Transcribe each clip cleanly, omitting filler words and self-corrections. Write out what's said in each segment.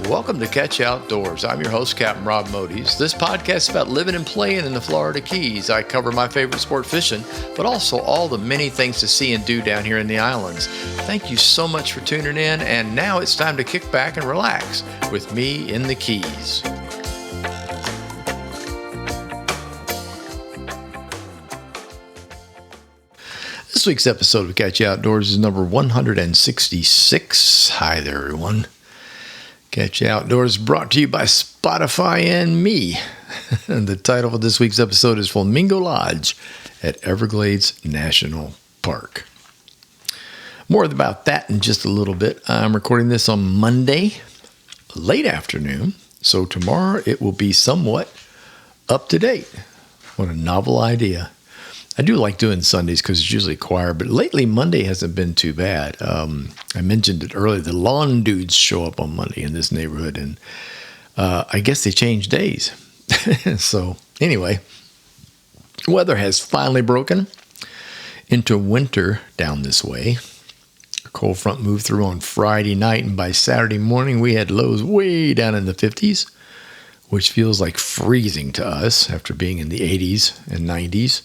welcome to Catch Outdoors. I'm your host, Captain Rob Modies. This podcast is about living and playing in the Florida Keys. I cover my favorite sport, fishing, but also all the many things to see and do down here in the islands. Thank you so much for tuning in, and now it's time to kick back and relax with me in the Keys. This week's episode of Catch Outdoors is number 166. Hi there, everyone. Catch Outdoors brought to you by Spotify and me. And the title of this week's episode is Flamingo Lodge at Everglades National Park. More about that in just a little bit. I'm recording this on Monday, late afternoon. So tomorrow it will be somewhat up to date. What a novel idea. I do like doing Sundays because it's usually quiet, but lately Monday hasn't been too bad. I mentioned it earlier. The lawn dudes show up on Monday in this neighborhood, and I guess they changed days. So anyway, weather has finally broken into winter down this way. A cold front moved through on Friday night, and by Saturday morning we had lows way down in the 50s, which feels like freezing to us after being in the 80s and 90s.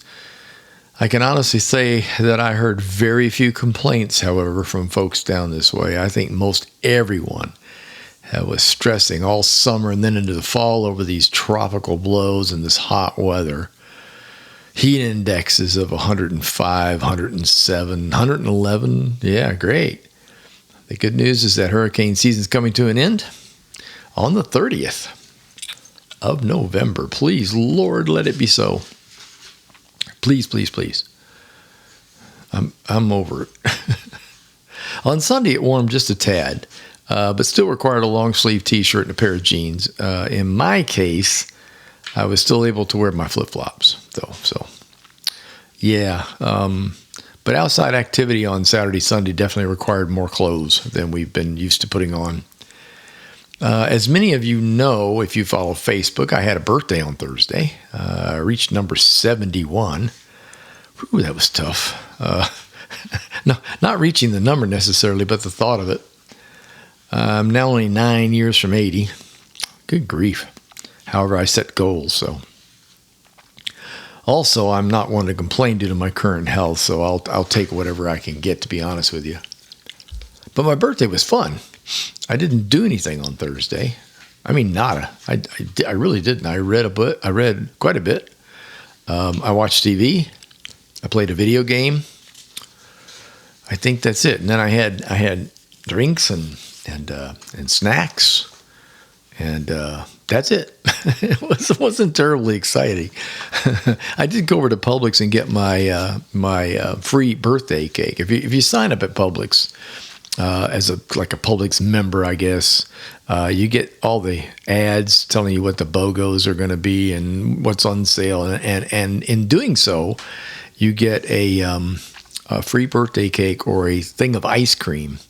I can honestly say that I heard very few complaints, however, from folks down this way. I think most everyone was stressing all summer and then into the fall over these tropical blows and this hot weather. Heat indexes of 105, 107, 111. Yeah, great. The good news is that hurricane season's coming to an end on the 30th of November. Please, Lord, let it be so. Please, please, please. I'm over it. On Sunday, it warmed just a tad, but still required a long-sleeve T-shirt and a pair of jeans. In my case, I was still able to wear my flip-flops, though. So, yeah. But outside activity on Saturday, Sunday definitely required more clothes than we've been used to putting on. As many of you know, if you follow Facebook, I had a birthday on Thursday. I reached number 71. Whew, that was tough. No, not reaching the number necessarily, but the thought of it. I'm now only 9 years from 80. Good grief. However, I set goals, so. Also, I'm not one to complain due to my current health, so I'll take whatever I can get, to be honest with you. But my birthday was fun. I didn't do anything on Thursday. I mean, nada. I really didn't. I read quite a bit. I watched TV. I played a video game. I think that's it. And then I had drinks and snacks, and that's it. It wasn't terribly exciting. I did go over to Publix and get my free birthday cake. If you sign up at Publix. As a Publix member, I guess, you get all the ads telling you what the BOGOs are going to be and what's on sale, and in doing so, you get a free birthday cake or a thing of ice cream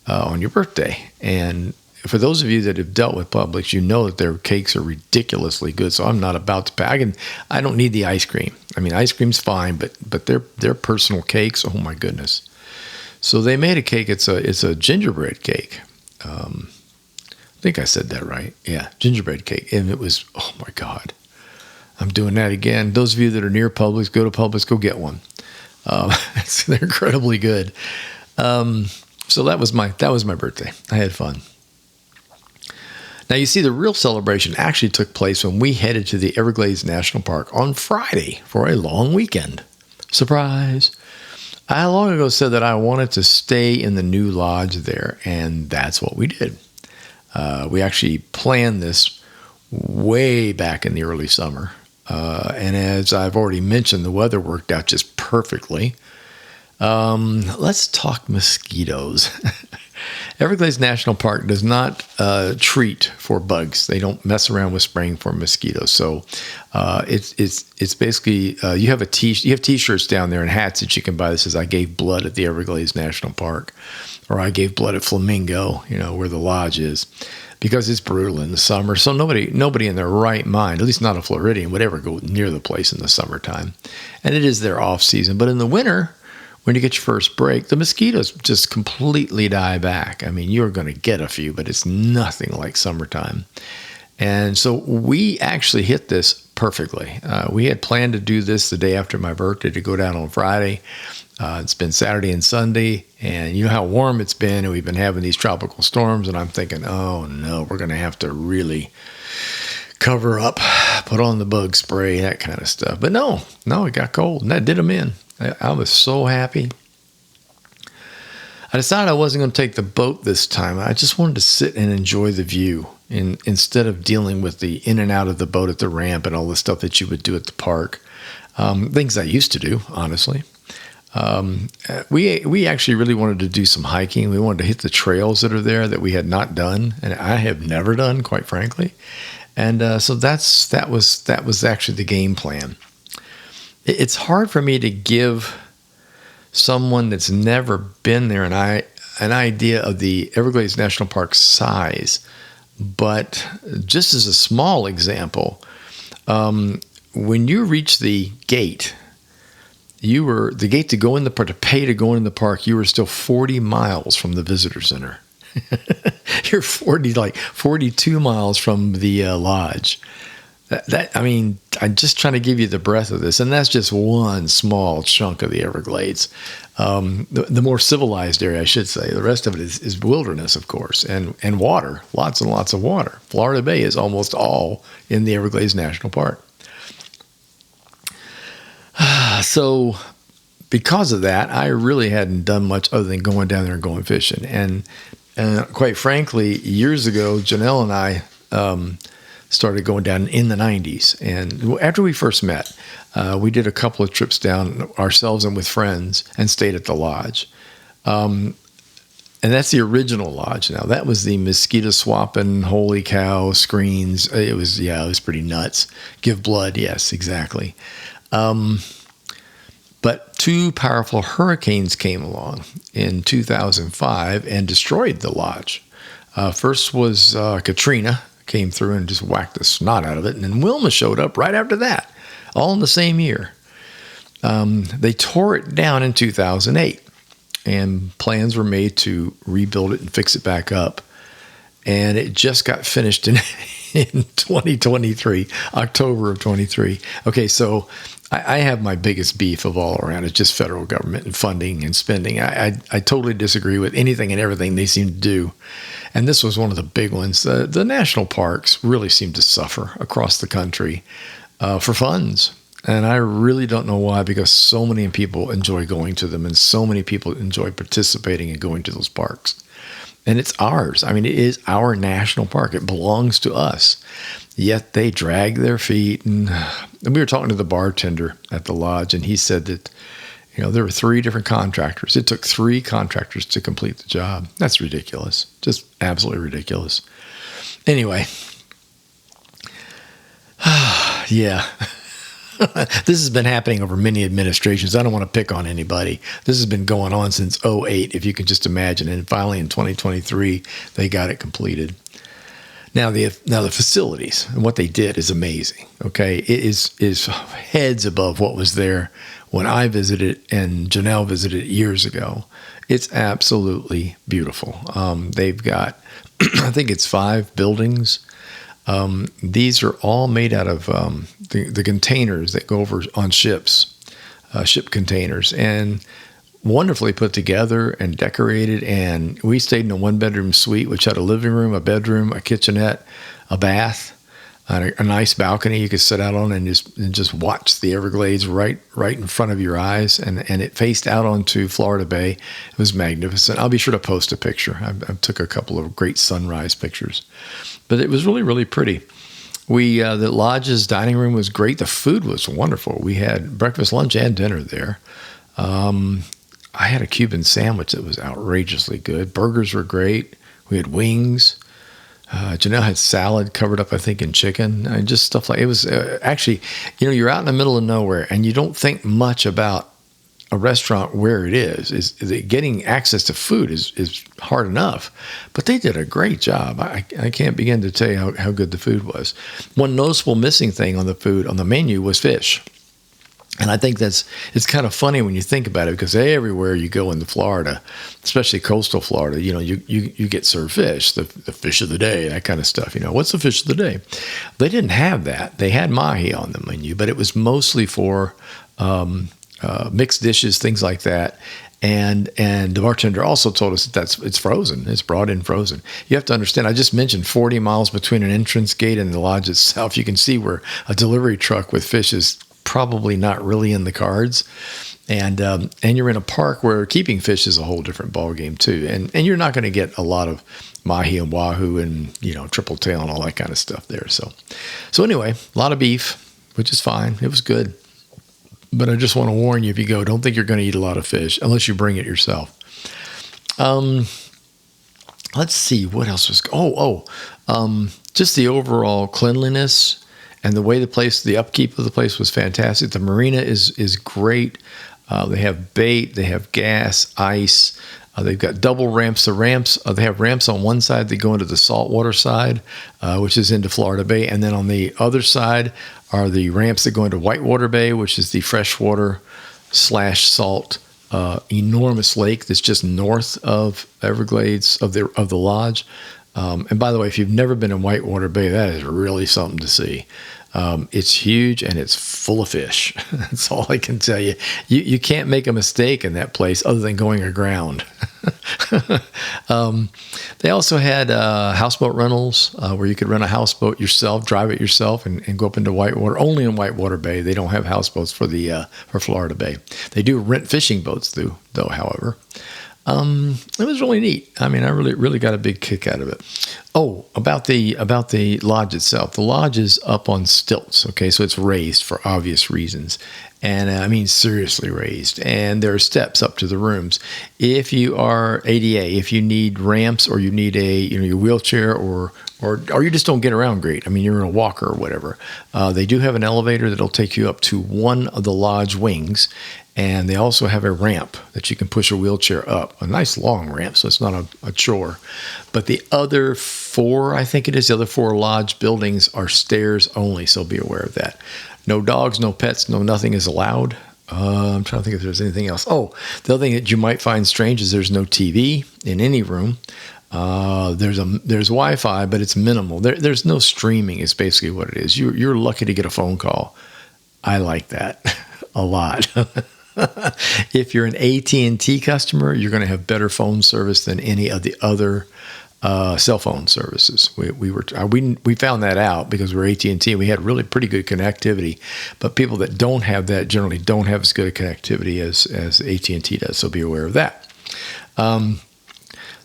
on your birthday. And for those of you that have dealt with Publix, you know that their cakes are ridiculously good. So I'm not about to pay. I don't need the ice cream. I mean, ice cream's fine, but their personal cakes, oh my goodness. So they made a cake. It's a gingerbread cake. I think I said that right. Yeah, gingerbread cake. And it was, oh my God. I'm doing that again. Those of you that are near Publix, go to Publix, go get one. They're incredibly good. So that was my birthday. I had fun. Now you see, the real celebration actually took place when we headed to the Everglades National Park on Friday for a long weekend. Surprise. I long ago said that I wanted to stay in the new lodge there, and that's what we did. We actually planned this way back in the early summer, and as I've already mentioned, the weather worked out just perfectly. Let's talk mosquitoes. Everglades National Park does not treat for bugs. They don't mess around with spraying for mosquitoes. So it's basically you have T-shirts down there and hats that you can buy that says "I gave blood at the Everglades National Park," or "I gave blood at Flamingo," where the lodge is, because it's brutal in the summer. So nobody in their right mind, at least not a Floridian, would ever go near the place in the summertime. And it is their off season. But in the winter, when you get your first break, the mosquitoes just completely die back. I mean, you're going to get a few, but it's nothing like summertime. And so we actually hit this perfectly. We had planned to do this the day after my birthday, to go down on Friday. It's been Saturday and Sunday, and you know how warm it's been, and we've been having these tropical storms, and I'm thinking, oh no, we're going to have to really cover up, put on the bug spray, that kind of stuff. But no, it got cold, and that did them in. I was so happy. I decided I wasn't going to take the boat this time. I just wanted to sit and enjoy the view, instead of dealing with the in and out of the boat at the ramp and all the stuff that you would do at the park. Things I used to do, honestly. We actually really wanted to do some hiking. We wanted to hit the trails that are there that we had not done, and I have never done, quite frankly. And so that was actually the game plan. It's hard for me to give someone that's never been there an idea of the Everglades National Park size, but just as a small example, when you reach the gate. The gate to go in to pay to go in the park, you were still 40 miles from the visitor center. You're 42 miles from the lodge. I'm just trying to give you the breadth of this, and that's just one small chunk of the Everglades. The more civilized area, I should say. The rest of it is wilderness, of course, and water, lots and lots of water. Florida Bay is almost all in the Everglades National Park. So because of that, I really hadn't done much other than going down there and going fishing. And quite frankly, years ago, Janelle and I started going down in the 90s. And after we first met, we did a couple of trips down ourselves and with friends and stayed at the lodge. And that's the original lodge. Now, that was the mosquito swapping, holy cow, screens. It was pretty nuts. Give blood. Yes, exactly. But two powerful hurricanes came along in 2005 and destroyed the lodge. First was Katrina, came through and just whacked the snot out of it. And then Wilma showed up right after that, all in the same year. They tore it down in 2008, and plans were made to rebuild it and fix it back up. And it just got finished in 2023, October of 23. Okay, so I have my biggest beef of all around. It's just federal government and funding and spending. I totally disagree with anything and everything they seem to do. And this was one of the big ones. The national parks really seem to suffer across the country for funds. And I really don't know why, because so many people enjoy going to them and so many people enjoy participating and going to those parks. And it's ours. I mean, it is our national park. It belongs to us. Yet they drag their feet. And we were talking to the bartender at the lodge, and he said that, there were 3 different contractors. It took 3 contractors to complete the job. That's ridiculous. Just absolutely ridiculous. Anyway. Yeah. This has been happening over many administrations. I don't want to pick on anybody. This has been going on since 2008, if you can just imagine. And finally in 2023, they got it completed. Now the facilities and what they did is amazing. Okay, it is heads above what was there when I visited and Janelle visited years ago. It's absolutely beautiful. They've got, I think it's 5 buildings. These are all made out of the containers that go over on ships, ship containers, and wonderfully put together and decorated. And we stayed in a 1-bedroom suite, which had a living room, a bedroom, a kitchenette, a bath, and a nice balcony you could sit out on and just watch the Everglades right in front of your eyes. And it faced out onto Florida Bay. It was magnificent. I'll be sure to post a picture. I took a couple of great sunrise pictures. But it was really, really pretty. The lodge's dining room was great. The food was wonderful. We had breakfast, lunch, and dinner there. I had a Cuban sandwich that was outrageously good. Burgers were great. We had wings. Janelle had salad covered up, I think, in chicken. And just stuff like it was actually, you're out in the middle of nowhere and you don't think much about a restaurant where it is getting access to food is hard enough, but they did a great job. I can't begin to tell you how good the food was. One noticeable missing thing on the menu was fish. And I think it's kind of funny when you think about it, because everywhere you go in Florida, especially coastal Florida, you get served fish, the fish of the day, that kind of stuff. What's the fish of the day? They didn't have that. They had mahi on the menu, but it was mostly for mixed dishes, things like that. And the bartender also told us that it's frozen. It's brought in frozen. You have to understand, I just mentioned 40 miles between an entrance gate and the lodge itself. You can see where a delivery truck with fish is probably not really in the cards. And you're in a park where keeping fish is a whole different ballgame too. And you're not going to get a lot of mahi and wahoo and, triple tail and all that kind of stuff there. So anyway, a lot of beef, which is fine. It was good. But I just want to warn you, if you go, don't think you're going to eat a lot of fish unless you bring it yourself. Let's see, what else was, just the overall cleanliness and the way the upkeep of the place was fantastic. The marina is great. They have bait, they have gas, ice. They've got double ramps. They have ramps on one side that go into the saltwater side, which is into Florida Bay. And then on the other side are the ramps that go into Whitewater Bay, which is the freshwater / salt enormous lake that's just north of Everglades of the lodge. And by the way, if you've never been in Whitewater Bay, that is really something to see. It's huge and it's full of fish. That's all I can tell you. You can't make a mistake in that place other than going aground. They also had houseboat rentals where you could rent a houseboat yourself, drive it yourself, and go up into Whitewater. Only in Whitewater Bay. They don't have houseboats for Florida Bay. They do rent fishing boats though, however. It was really neat. I mean, I really got a big kick out of it. Oh, about the lodge itself. The lodge is up on stilts. Okay, so it's raised for obvious reasons, and I mean seriously raised. And there are steps up to the rooms. If you are ADA, if you need ramps or you need your wheelchair or you just don't get around great. I mean, you're in a walker or whatever. They do have an elevator that'll take you up to one of the lodge wings. And they also have a ramp that you can push a wheelchair up, a nice long ramp, so it's not a chore. But the other four lodge buildings are stairs only, so be aware of that. No dogs, no pets, no nothing is allowed. I'm trying to think if there's anything else. Oh, the other thing that you might find strange is there's no TV in any room. There's Wi-Fi, but it's minimal. There's no streaming is basically what it is. You're lucky to get a phone call. I like that a lot. If you're an AT&T customer, you're going to have better phone service than any of the other cell phone services. We found that out because we're AT&T and we had really pretty good connectivity. But people that don't have that generally don't have as good a connectivity as AT&T does. So be aware of that.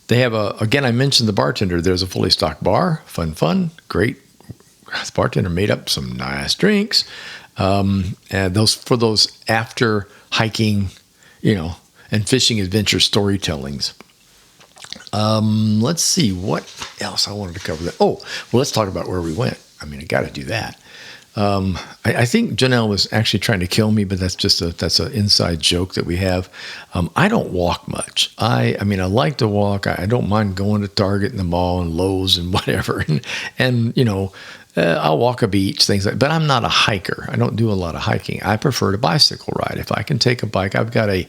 They have again, I mentioned the bartender. There's a fully stocked bar, fun, great. The bartender made up some nice drinks. And those after hiking, and fishing adventure storytellings. Let's see what else I wanted to cover. Let's talk about where we went. I mean, I got to do that. I think Janelle was actually trying to kill me, but that's an inside joke that we have. I don't walk much. I like to walk. I don't mind going to Target and the mall and Lowe's and whatever, and I'll walk a beach, things like that. But I'm not a hiker. I don't do a lot of hiking. I prefer to bicycle ride. If I can take a bike, I've got a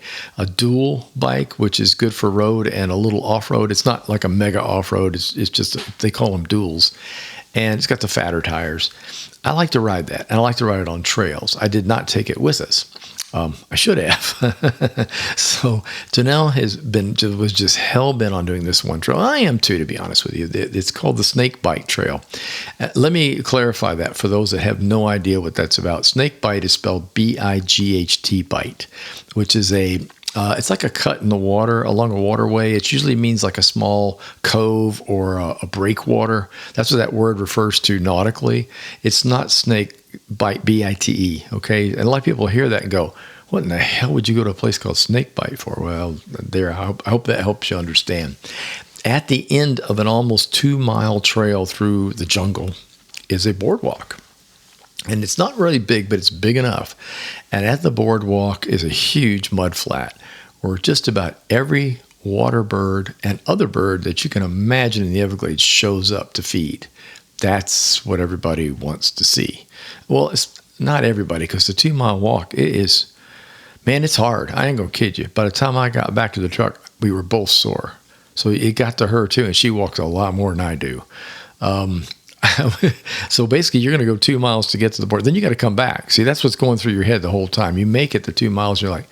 dual bike, which is good for road and a little off-road. It's not like a mega off-road. It's just, they call them duals. And it's got the fatter tires. I like to ride that. And I like to ride it on trails. I did not take it with us. I should have. So Janelle was just hell-bent on doing this one trail. I am too, to be honest with you. It's called the Snake Bite Trail. Let me clarify that for those that have no idea what that's about. Snake Bite is spelled B-I-G-H-T bite, which is it's like a cut in the water along a waterway. It usually means like a small cove or a breakwater. That's what that word refers to nautically. It's not snake bite, B-I-T-E, okay? And a lot of people hear that and go, what in the hell would you go to a place called Snake Bite for? Well, I hope that helps you understand. At the end of an almost 2-mile trail through the jungle is a boardwalk. And it's not really big, but it's big enough. And at the boardwalk is a huge mud flat where just about every water bird and other bird that you can imagine in the Everglades shows up to feed. That's what everybody wants to see. Well, not everybody, because the 2-mile walk, it is, man, it's hard. I ain't going to kid you. By the time I got back to the truck, we were both sore. So it got to her too, and she walks a lot more than I do. So basically, you're going to go 2 miles to get to the board. Then you got to come back. See, that's what's going through your head the whole time. You make it the 2 miles, you're like,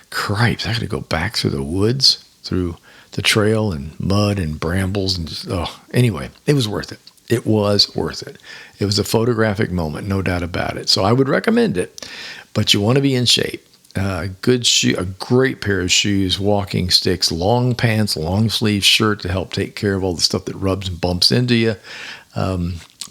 cripes, I got to go back through the woods, through the trail and mud and brambles. And just, anyway, it was worth it. It was worth it. It was a photographic moment, no doubt about it. So I would recommend it, but you want to be in shape. Good shoe, a great pair of shoes, walking sticks, long pants, long sleeve shirt to help take care of all the stuff that rubs and bumps into you.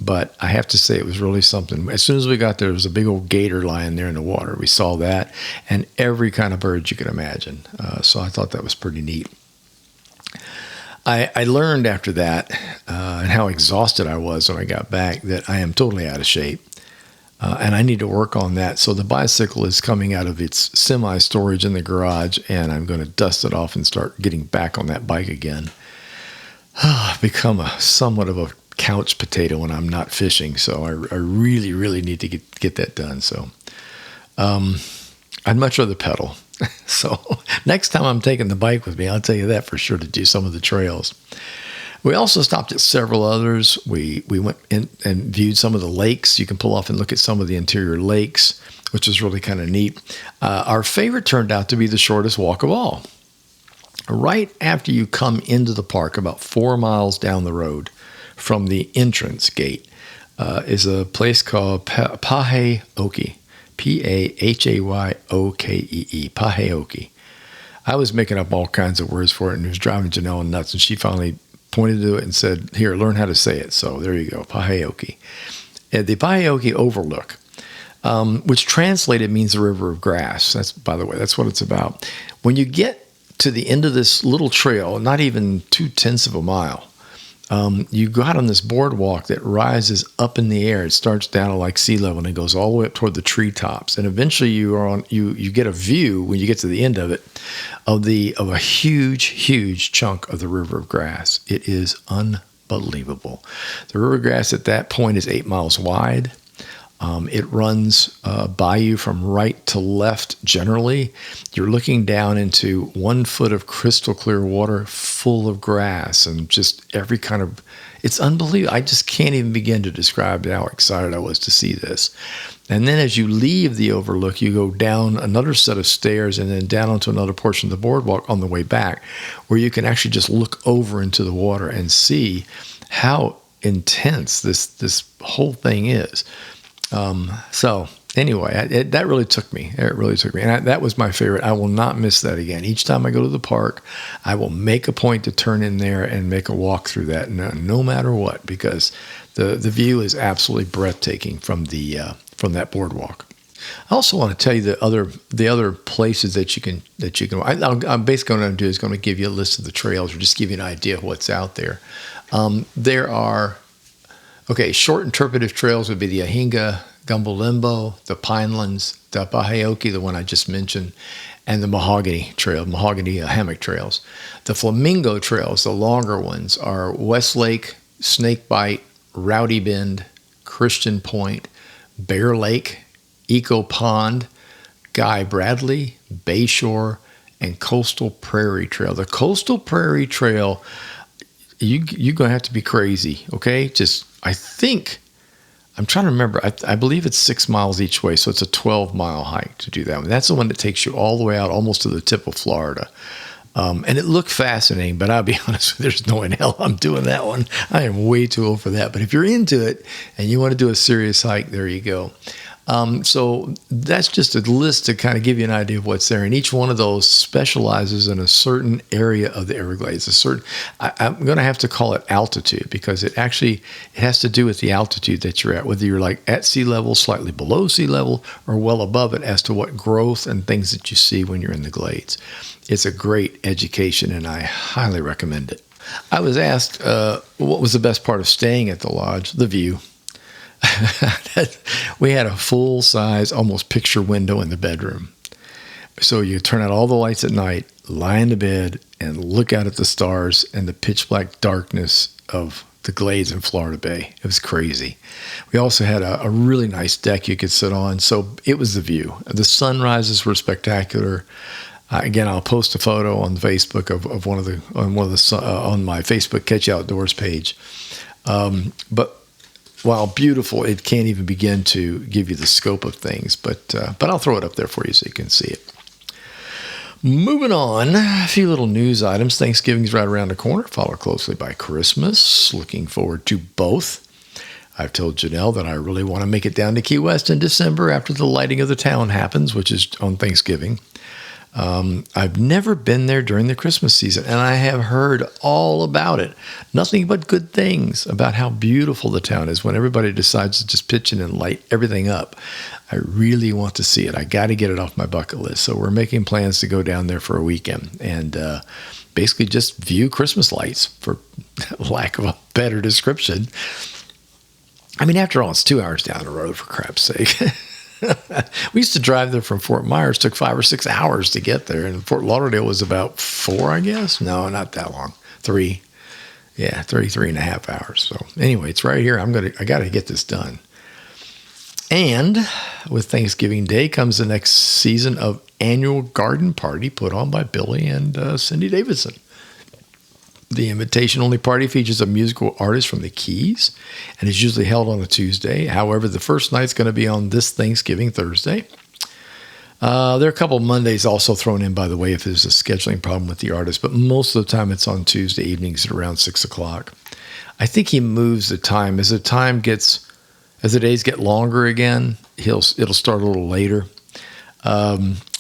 But I have to say it was really something. As soon as we got there was a big old gator lying there in the water. We saw that and every kind of bird you could imagine. So I thought that was pretty neat. I learned after that and how exhausted I was when I got back that I am totally out of shape. And I need to work on that. So the bicycle is coming out of its semi-storage in the garage, and I'm going to dust it off and start getting back on that bike again. I've become somewhat of a couch potato when I'm not fishing, so I really, really need to get that done. So I'd much rather pedal. So next time I'm taking the bike with me, I'll tell you that for sure, to do some of the trails. We also stopped at several others. We went in and viewed some of the lakes. You can pull off and look at some of the interior lakes, which is really kind of neat. Our favorite turned out to be the shortest walk of all. Right after you come into the park, about 4 miles down the road from the entrance gate, is a place called Pahayoke. P-A-H-A-Y-O-K-E-E. Pahayoke. I was making up all kinds of words for it, and it was driving Janelle nuts, and she finally pointed to it and said, here, learn how to say it. So there you go, Pahayoke. The Pahayoke Overlook, which translated means the river of grass. That's, by the way, that's what it's about. When you get to the end of this little trail, not even 0.2 of a mile, you go out on this boardwalk that rises up in the air. It starts down at like sea level and it goes all the way up toward the treetops. And eventually you get a view when you get to the end of it of a huge chunk of the river of grass. It is unbelievable. The river of grass at that point is 8 miles wide. It runs by you from right to left generally. You're looking down into 1 foot of crystal clear water full of grass and just every kind of, it's unbelievable. I just can't even begin to describe how excited I was to see this. And then as you leave the overlook, you go down another set of stairs and then down onto another portion of the boardwalk on the way back, where you can actually just look over into the water and see how intense this whole thing is. So anyway, that really took me. It really took me. And that was my favorite. I will not miss that again. Each time I go to the park, I will make a point to turn in there and make a walk through that, no matter what, because the view is absolutely breathtaking from that boardwalk. I also want to tell you the other places that you can. I'm basically going to do is going to give you a list of the trails, or just give you an idea of what's out there. There are. Okay, short interpretive trails would be the Ahinga, Gumbalimbo, the Pinelands, the Pahayoke, the one I just mentioned, and the Mahogany Trail, hammock trails. The Flamingo trails, the longer ones, are Westlake, Snakebite, Rowdy Bend, Christian Point, Bear Lake, Eco Pond, Guy Bradley, Bayshore, and Coastal Prairie Trail. The Coastal Prairie Trail, you're going to have to be crazy, okay? I'm trying to remember. I believe it's 6 miles each way, so it's a 12-mile hike to do that one. That's the one that takes you all the way out almost to the tip of Florida. And it looked fascinating, but I'll be honest with you, there's no way in hell I'm doing that one. I am way too old for that. But if you're into it and you want to do a serious hike, there you go. So that's just a list to kind of give you an idea of what's there. And each one of those specializes in a certain area of the Everglades. I'm going to have to call it altitude, because it has to do with the altitude that you're at, whether you're like at sea level, slightly below sea level, or well above it, as to what growth and things that you see when you're in the glades. It's a great education, and I highly recommend it. I was asked what was the best part of staying at the lodge. The view. We had a full-size, almost picture window in the bedroom. So you turn out all the lights at night, lie in the bed, and look out at the stars and the pitch black darkness of the glades in Florida Bay. It was crazy. We also had a really nice deck you could sit on. So it was the view. The sunrises were spectacular. Again, I'll post a photo on Facebook of on my Facebook Catch Outdoors page. But while beautiful, it can't even begin to give you the scope of things. But I'll throw it up there for you so you can see it. Moving on, a few little news items. Thanksgiving's right around the corner, followed closely by Christmas. Looking forward to both. I've told Janelle that I really want to make it down to Key West in December after the lighting of the town happens, which is on Thanksgiving. I've never been there during the Christmas season, and I have heard all about it. Nothing but good things about how beautiful the town is when everybody decides to just pitch in and light everything up. I really want to see it. I got to get it off my bucket list. So we're making plans to go down there for a weekend and basically just view Christmas lights, for lack of a better description. I mean, after all, it's 2 hours down the road, for crap's sake. We used to drive there from Fort Myers. Took 5 or 6 hours to get there. And Fort Lauderdale was about 4, I guess. No, not that long. 3. Yeah, 3.5 hours. So anyway, it's right here. I got to get this done. And with Thanksgiving Day comes the next season of annual garden party put on by Billy and Cindy Davidson. The invitation-only party features a musical artist from the Keys and is usually held on a Tuesday. However, the first night's going to be on this Thanksgiving Thursday. There are a couple of Mondays also thrown in, by the way, if there's a scheduling problem with the artist, but most of the time it's on Tuesday evenings at around 6 o'clock. I think he moves the time. As the days get longer again, it'll start a little later.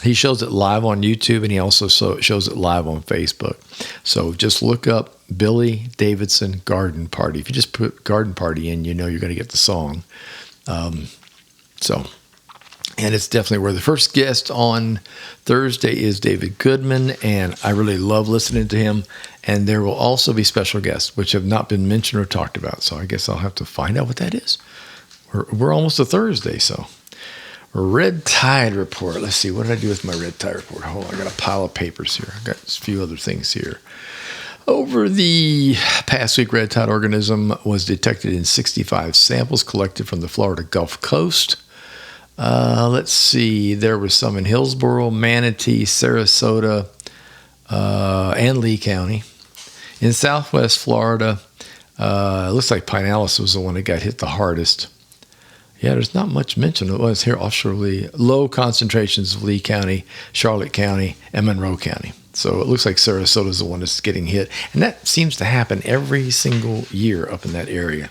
He shows it live on YouTube, and he also shows it live on Facebook. So just look up Billy Davidson Garden Party. If you just put Garden Party in, you know you're going to get the song. And it's definitely where the first guest on Thursday is David Goodman, and I really love listening to him. And there will also be special guests, which have not been mentioned or talked about. So I guess I'll have to find out what that is. We're almost to Thursday, so. Red Tide report. Let's see. What did I do with my red tide report? Hold on. I got a pile of papers here. I got a few other things here. Over the past week, red tide organism was detected in 65 samples collected from the Florida Gulf Coast. Let's see. There was some in Hillsborough, Manatee, Sarasota, and Lee County. In Southwest Florida, it looks like Pinellas was the one that got hit the hardest. Yeah, there's not much mention. It was here offshore Lee. Low concentrations of Lee County, Charlotte County, and Monroe County. So it looks like Sarasota is the one that's getting hit. And that seems to happen every single year up in that area.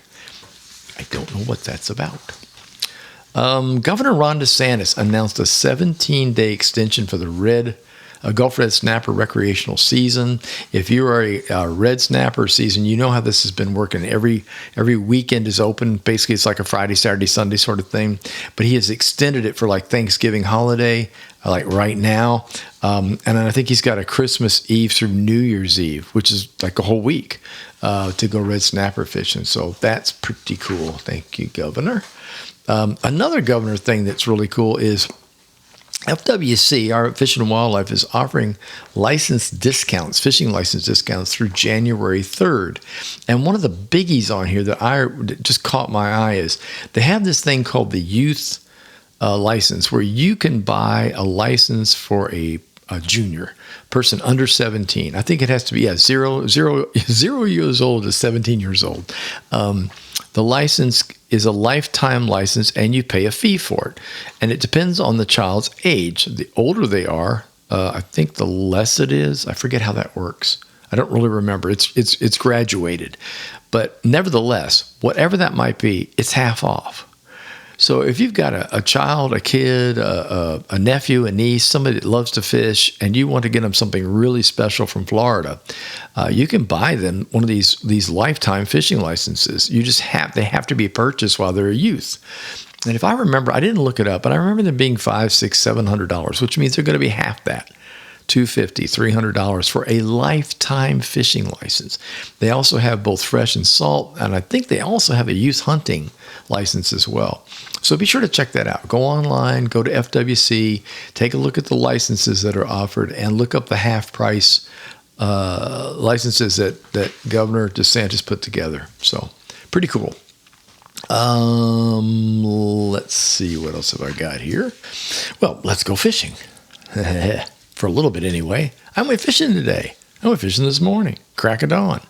I don't know what that's about. Governor Ron DeSantis announced a 17-day extension for the Gulf Red Snapper recreational season. If you are a red snapper season, you know how this has been working. Every weekend is open. Basically, it's like a Friday, Saturday, Sunday sort of thing. But he has extended it for like Thanksgiving holiday, like right now. And I think he's got a Christmas Eve through New Year's Eve, which is like a whole week to go red snapper fishing. So that's pretty cool. Thank you, Governor. Another governor thing that's really cool is FWC, our Fish and Wildlife, is offering fishing license discounts through January 3rd. And one of the biggies on here that just caught my eye is they have this thing called the youth license, where you can buy a license for a junior person under 17. I think it has to be 0 years old to 17 years old. The license is a lifetime license, and you pay a fee for it. And it depends on the child's age. The older they are, I think the less it is. I forget how that works. I don't really remember. It's graduated. But nevertheless, whatever that might be, it's half off. So if you've got a child, a kid, a nephew, a niece, somebody that loves to fish, and you want to get them something really special from Florida, you can buy them one of these lifetime fishing licenses. They have to be purchased while they're a youth. And if I remember, I didn't look it up, but I remember them being $500, $600, $700, which means they're going to be half that. $250, $300 for a lifetime fishing license. They also have both fresh and salt, and I think they also have a youth hunting license as well. So be sure to check that out. Go online, go to FWC, take a look at the licenses that are offered, and look up the half price licenses that Governor DeSantis put together. So pretty cool. Let's see, what else have I got here? Well, let's go fishing. For a little bit anyway. I went fishing today. I went fishing this morning. Crack of dawn.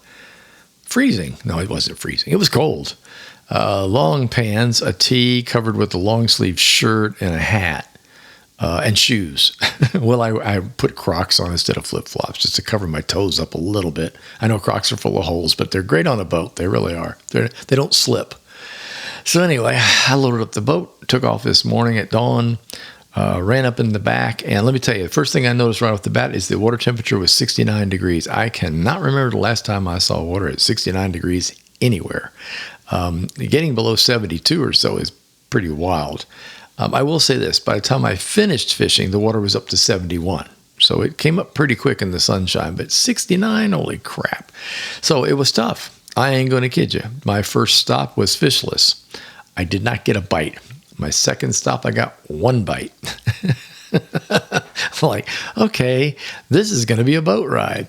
Freezing. No, it wasn't freezing. It was cold. Long pants, a tee covered with a long sleeve shirt and a hat. And shoes. Well, I put Crocs on instead of flip-flops just to cover my toes up a little bit. I know Crocs are full of holes, but they're great on a boat. They really are. They don't slip. So anyway, I loaded up the boat, took off this morning at dawn, ran up in the back. And let me tell you, the first thing I noticed right off the bat is the water temperature was 69 degrees. I cannot remember the last time I saw water at 69 degrees anywhere. Getting below 72 or so is pretty wild. I will say this, by the time I finished fishing, the water was up to 71. So it came up pretty quick in the sunshine, but 69, holy crap. So it was tough. I ain't going to kid you. My first stop was fishless. I did not get a bite. My second stop, I got one bite. I'm like, okay, this is going to be a boat ride.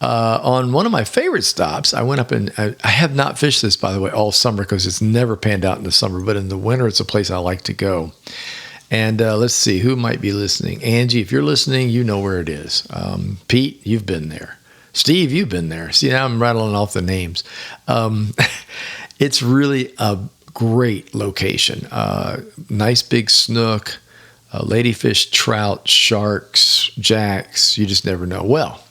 On one of my favorite stops, I went up and I have not fished this, by the way, all summer because it's never panned out in the summer. But in the winter, it's a place I like to go. And let's see, who might be listening? Angie, if you're listening, you know where it is. Pete, you've been there. Steve, you've been there. See, now I'm rattling off the names. It's really a great location. Nice big snook, ladyfish, trout, sharks, jacks. You just never know. Well,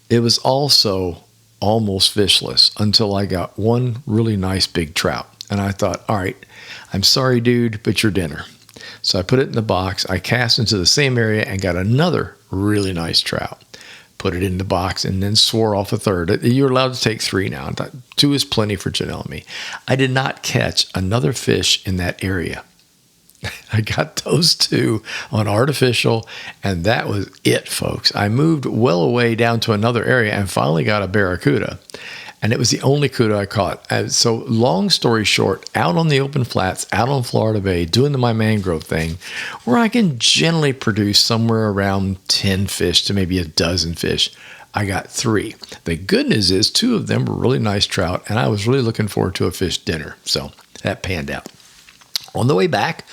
it was also almost fishless until I got one really nice big trout. And I thought, all right, I'm sorry, dude, but your dinner. So I put it in the box. I cast into the same area and got another really nice trout. Put it in the box and then swore off a third. You're allowed to take 3 now. 2 is plenty for Janelle and me. I did not catch another fish in that area. I got those 2 on artificial, and that was it, folks. I moved well away down to another area and finally got a barracuda, and it was the only cuda I caught. So long story short, out on the open flats, out on Florida Bay, doing my mangrove thing, where I can generally produce somewhere around 10 fish to maybe a dozen fish, I got 3. The good news is 2 of them were really nice trout, and I was really looking forward to a fish dinner. So that panned out. On the way back,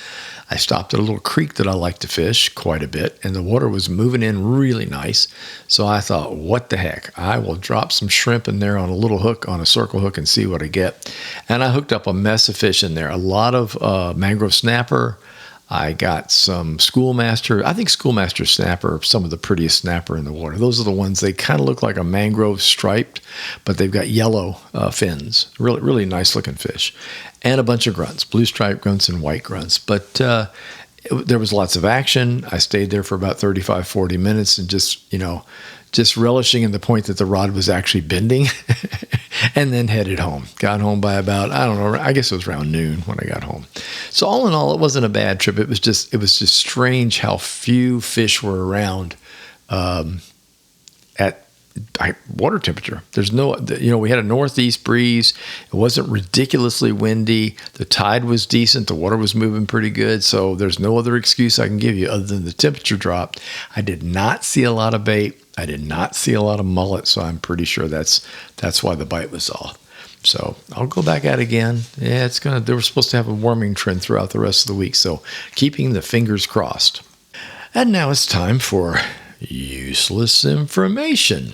I stopped at a little creek that I like to fish quite a bit, and the water was moving in really nice. So I thought, what the heck? I will drop some shrimp in there on a little hook, on a circle hook, and see what I get. And I hooked up a mess of fish in there. A lot of mangrove snapper. I got some schoolmaster. I think schoolmaster snapper are some of the prettiest snapper in the water. Those are the ones, they kind of look like a mangrove striped, but they've got yellow fins. Really, really nice looking fish. And a bunch of grunts, blue striped grunts and white grunts. But there was lots of action. I stayed there for about 35, 40 minutes and just relishing in the point that the rod was actually bending and then headed home. Got home by about, I don't know, I guess it was around noon when I got home. So all in all, it wasn't a bad trip. It was just strange how few fish were around at water temperature. There's no, we had a northeast breeze. It wasn't ridiculously windy. The tide was decent. The water was moving pretty good. So there's no other excuse I can give you other than the temperature dropped. I did not see a lot of bait. I did not see a lot of mullet. So I'm pretty sure that's why the bite was off. So I'll go back at it again. Yeah, they were supposed to have a warming trend throughout the rest of the week. So keeping the fingers crossed. And now it's time for useless information.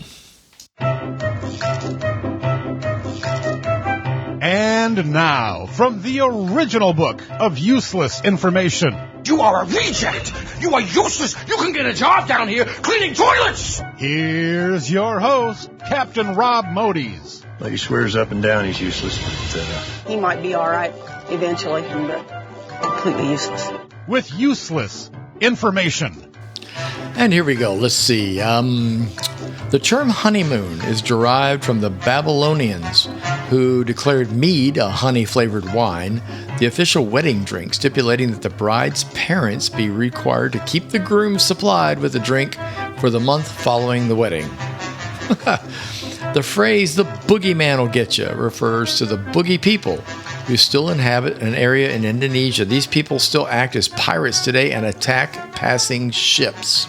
And now, from the original book of useless information. You are a reject! You are useless! You can get a job down here cleaning toilets! Here's your host, Captain Rob Modies. Well, he swears up and down he's useless, but he might be all right eventually, but completely useless. With useless information. And here we go. Let's see. The term honeymoon is derived from the Babylonians, who declared mead a honey-flavored wine, the official wedding drink, stipulating that the bride's parents be required to keep the groom supplied with a drink for the month following the wedding. The phrase, the boogeyman will get you, refers to the boogie people who still inhabit an area in Indonesia. These people still act as pirates today and attack passing ships.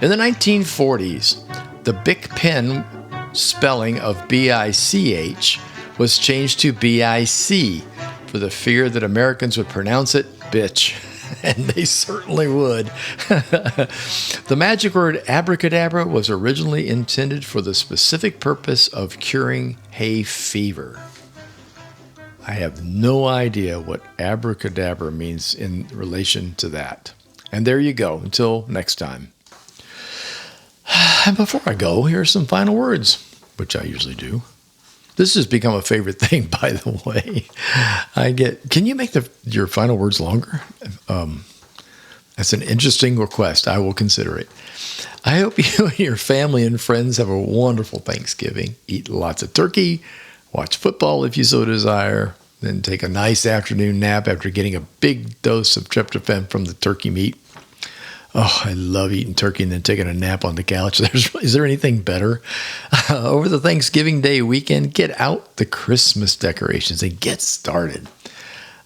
In the 1940s, the Bic pen spelling of B-I-C-H was changed to B-I-C for the fear that Americans would pronounce it bitch. And they certainly would. The magic word abracadabra was originally intended for the specific purpose of curing hay fever. I have no idea what abracadabra means in relation to that. And there you go. Until next time. And before I go, here are some final words, which I usually do. This has become a favorite thing, by the way. Can you make your final words longer? That's an interesting request. I will consider it. I hope you and your family and friends have a wonderful Thanksgiving. Eat lots of turkey, watch football if you so desire, then take a nice afternoon nap after getting a big dose of tryptophan from the turkey meat. Oh, I love eating turkey and then taking a nap on the couch. Is there anything better? Over the Thanksgiving Day weekend, get out the Christmas decorations and get started.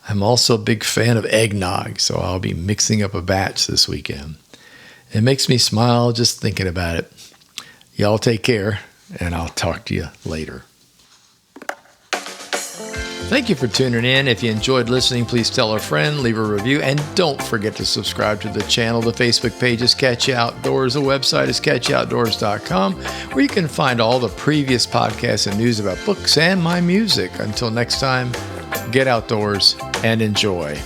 I'm also a big fan of eggnog, so I'll be mixing up a batch this weekend. It makes me smile just thinking about it. Y'all take care, and I'll talk to you later. Thank you for tuning in. If you enjoyed listening, please tell a friend, leave a review, and don't forget to subscribe to the channel. The Facebook page is Catchy Outdoors. The website is catchyoutdoors.com, where you can find all the previous podcasts and news about books and my music. Until next time, get outdoors and enjoy.